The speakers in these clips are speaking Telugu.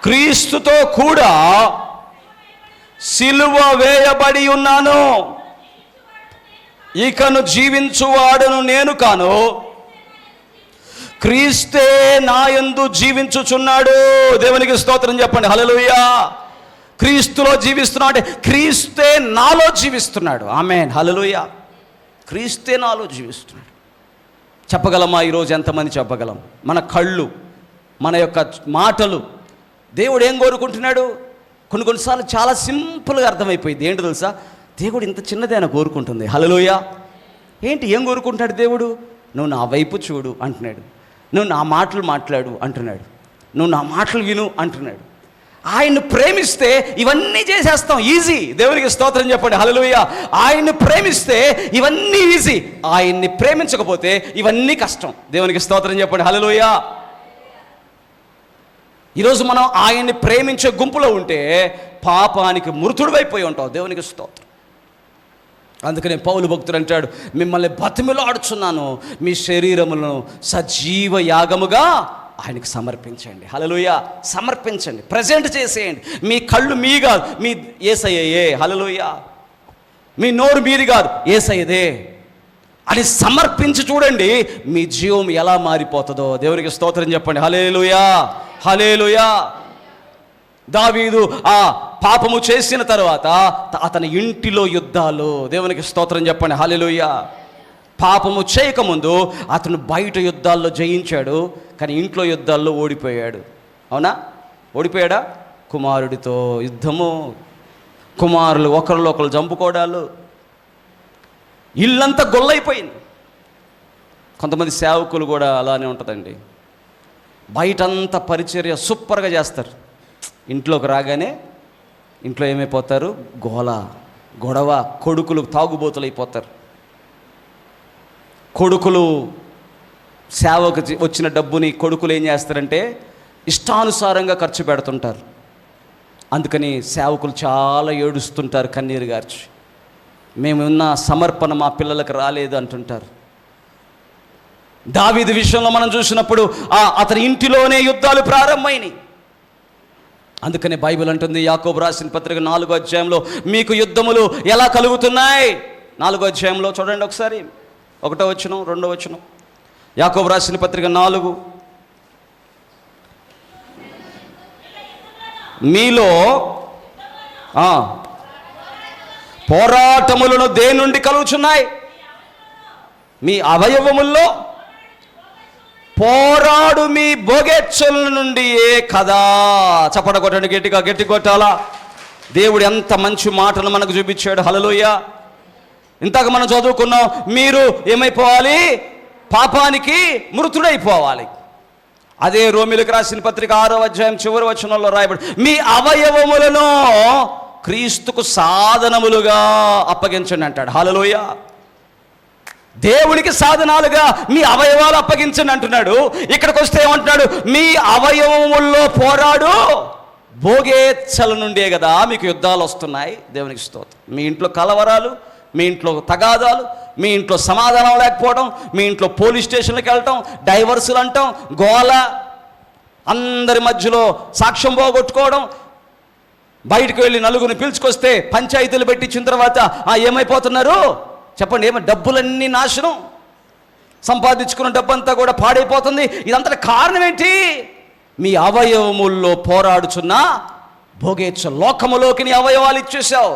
క్రీస్తుతో కూడా సిలువ వేయబడి ఉన్నాను. ఇకను జీవించువాడను నేను కాను, క్రీస్తే నాయందు జీవించుచున్నాడు. దేవునికి స్తోత్రం చెప్పండి. హల్లెలూయా. క్రీస్తులో జీవిస్తున్నా అంటే క్రీస్తే నాలో జీవిస్తున్నాడు. ఆమేన్. హల్లెలూయా. క్రీస్తే నాలో జీవిస్తున్నాడు. చెప్పగలమా? ఈరోజు ఎంతమంది చెప్పగలం? మన కళ్ళు, మన యొక్క మాటలు, దేవుడు ఏం కోరుకుంటున్నాడు? కొన్నిసార్లు చాలా సింపుల్గా అర్థమైపోయింది. ఏంటో తెలుసా? దేవుడు ఇంత చిన్నదే ఆయన కోరుకుంటుంది. హల్లెలూయా. ఏంటి ఏం కోరుకుంటున్నాడు దేవుడు? నువ్వు నా వైపు చూడు అంటున్నాడు. నువ్వు నా మాటలు మాట్లాడు అంటున్నాడు. నువ్వు నా మాటలు విను అంటున్నాడు. ఆయన్ని ప్రేమిస్తే ఇవన్నీ చేసేస్తాం, ఈజీ. దేవునికి స్తోత్రం చెప్పండి. హల్లెలూయా. ఆయన్ని ప్రేమిస్తే ఇవన్నీ ఈజీ. ఆయన్ని ప్రేమించకపోతే ఇవన్నీ కష్టం. దేవునికి స్తోత్రం చెప్పండి. హల్లెలూయా. ఈరోజు మనం ఆయన్ని ప్రేమించే గుంపులో ఉంటే పాపానికి మృతుడివైపోయి ఉంటావు. దేవునికి స్తోత్రం. అందుకనే పౌలు భక్తుడు అంటాడు, మిమ్మల్ని బతిమిలాడుచున్నాను, మీ శరీరములను సజీవ యాగముగా ఆయనకి సమర్పించండి. హల్లెలూయా. సమర్పించండి, ప్రజెంట్ చేసేయండి. మీ కళ్ళు మీ కాదు, మీ యేసయ్యే. హల్లెలూయా. మీ నోరు మీది కాదు, యేసయ్యదే అని సమర్పించి చూడండి, మీ జీవం ఎలా మారిపోతుందో. దేవునికి స్తోత్రం చెప్పండి. హల్లెలూయా. హల్లెలూయా. దావీదు ఆ పాపము చేసిన తర్వాత అతని ఇంటిలో యుద్ధాలు. దేవునికి స్తోత్రం చెప్పండి. హల్లెలూయా. పాపము చేయకముందు అతను బయట యుద్ధాల్లో జయించాడు, కానీ ఇంట్లో యుద్ధాల్లో ఓడిపోయాడు. అవునా? ఓడిపోయాడా? కుమారుడితో యుద్ధము, కుమారులు ఒకరిలో ఒకరు చంపుకోవడాలు, ఇల్లంతా గొల్లైపోయింది. కొంతమంది సేవకులు కూడా అలానే ఉంటుందండి. బయటంతా పరిచర్య సూపర్గా చేస్తారు, ఇంట్లోకి రాగానే ఇంట్లో ఏమైపోతారు? గోల, గొడవ. కొడుకులు తాగుబోతులు అయిపోతారు. కొడుకులు సేవకు వచ్చిన డబ్బుని కొడుకులు ఏం చేస్తారంటే ఇష్టానుసారంగా ఖర్చు పెడుతుంటారు. అందుకని సేవకులు చాలా ఏడుస్తుంటారు, కన్నీరు గార్చి. మేమున్న సమర్పణ మా పిల్లలకు రాలేదు అంటుంటారు. దావీదు విషయంలో మనం చూసినప్పుడు అతని ఇంటిలోనే యుద్ధాలు ప్రారంభమైనాయి. అందుకనే బైబిల్ అంటుంది, యాకోబు రాసిన పత్రిక 4వ అధ్యాయంలో మీకు యుద్ధములు ఎలా కలుగుతున్నాయి? 4వ అధ్యాయంలో చూడండి ఒకసారి, 1వ వచనం, 2వ వచనం. యాకోబు రాసిన పత్రిక 4. మీలో పోరాటములను దేని నుండి కలుగుచున్నాయి? మీ అవయవముల్లో పోరాడు మీ బొగెచ్చల నుండి ఏ కదా. చప్పట కొట్టండి, గట్టిగా గట్టి కొట్టాలా. దేవుడు ఎంత మంచి మాటలు మనకు చూపించాడు. హల్లెలూయా. ఇంతకు మనం చదువుకున్నాం, మీరు ఏమైపోవాలి? పాపానికి మృతుడైపోవాలి. అదే రోమీయులకు రాసిన పత్రిక 6వ అధ్యాయం చివరి వచనంలో రాయబడి, మీ అవయవములను క్రీస్తుకు సాధనములుగా అప్పగించండి అంటాడు. హల్లెలూయా. దేవునికి సాధనాలుగా మీ అవయవాలు అప్పగించండి అంటున్నాడు. ఇక్కడికి వస్తే ఏమంటున్నాడు? మీ అవయవముల్లో పోరాడు భోగేచ్ఛల నుండే కదా మీకు యుద్ధాలు వస్తున్నాయి. దేవునికి స్తోత్రం. మీ ఇంట్లో కలవరాలు, మీ ఇంట్లో తగాదాలు, మీ ఇంట్లో సమాధానం లేకపోవడం, మీ ఇంట్లో పోలీస్ స్టేషన్లకు వెళ్ళటం, డైవర్సులు అంటాం, గోల, అందరి మధ్యలో సాక్ష్యం పోగొట్టుకోవడం, బయటకు వెళ్ళి నలుగురిని పిలుచుకొస్తే పంచాయతీలు పెట్టించిన తర్వాత ఏమైపోతున్నారు చెప్పండి? డబ్బులన్నీ నాశనం, సంపాదించుకున్న డబ్బంతా కూడా పాడైపోతుంది. ఇదంతా కారణం ఏంటి? మీ అవయవముల్లో పోరాడుచున్న భోగేచ్ఛ. లోకములోకి నీ అవయవాలు ఇచ్చేసావు.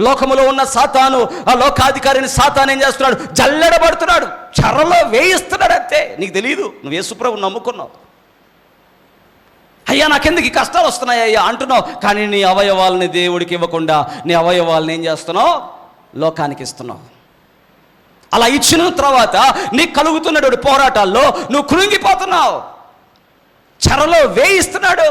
లోకములో ఉన్న సాతాను, ఆ లోకాధికారిని సాతాను ఏం చేస్తున్నాడు? జల్లెడబడుతున్నాడు, చెరలో వేయిస్తున్నాడు. అంతే. నీకు తెలియదు, నువ్వు యేసుప్రభువుని నమ్ముకున్నావు. అయ్యా నాకెందుకు ఈ కష్టాలు వస్తున్నాయి అయ్యా అంటున్నావు, కానీ నీ అవయవాలని దేవుడికి ఇవ్వకుండా నీ అవయవాలని ఏం చేస్తున్నావు? లోకానికి ఇస్తున్నావు. అలా ఇచ్చిన తర్వాత నీకు కలుగుతున్నటువంటి పోరాటాల్లో నువ్వు కృంగిపోతున్నావు, చెరలో వేయిస్తున్నాడు.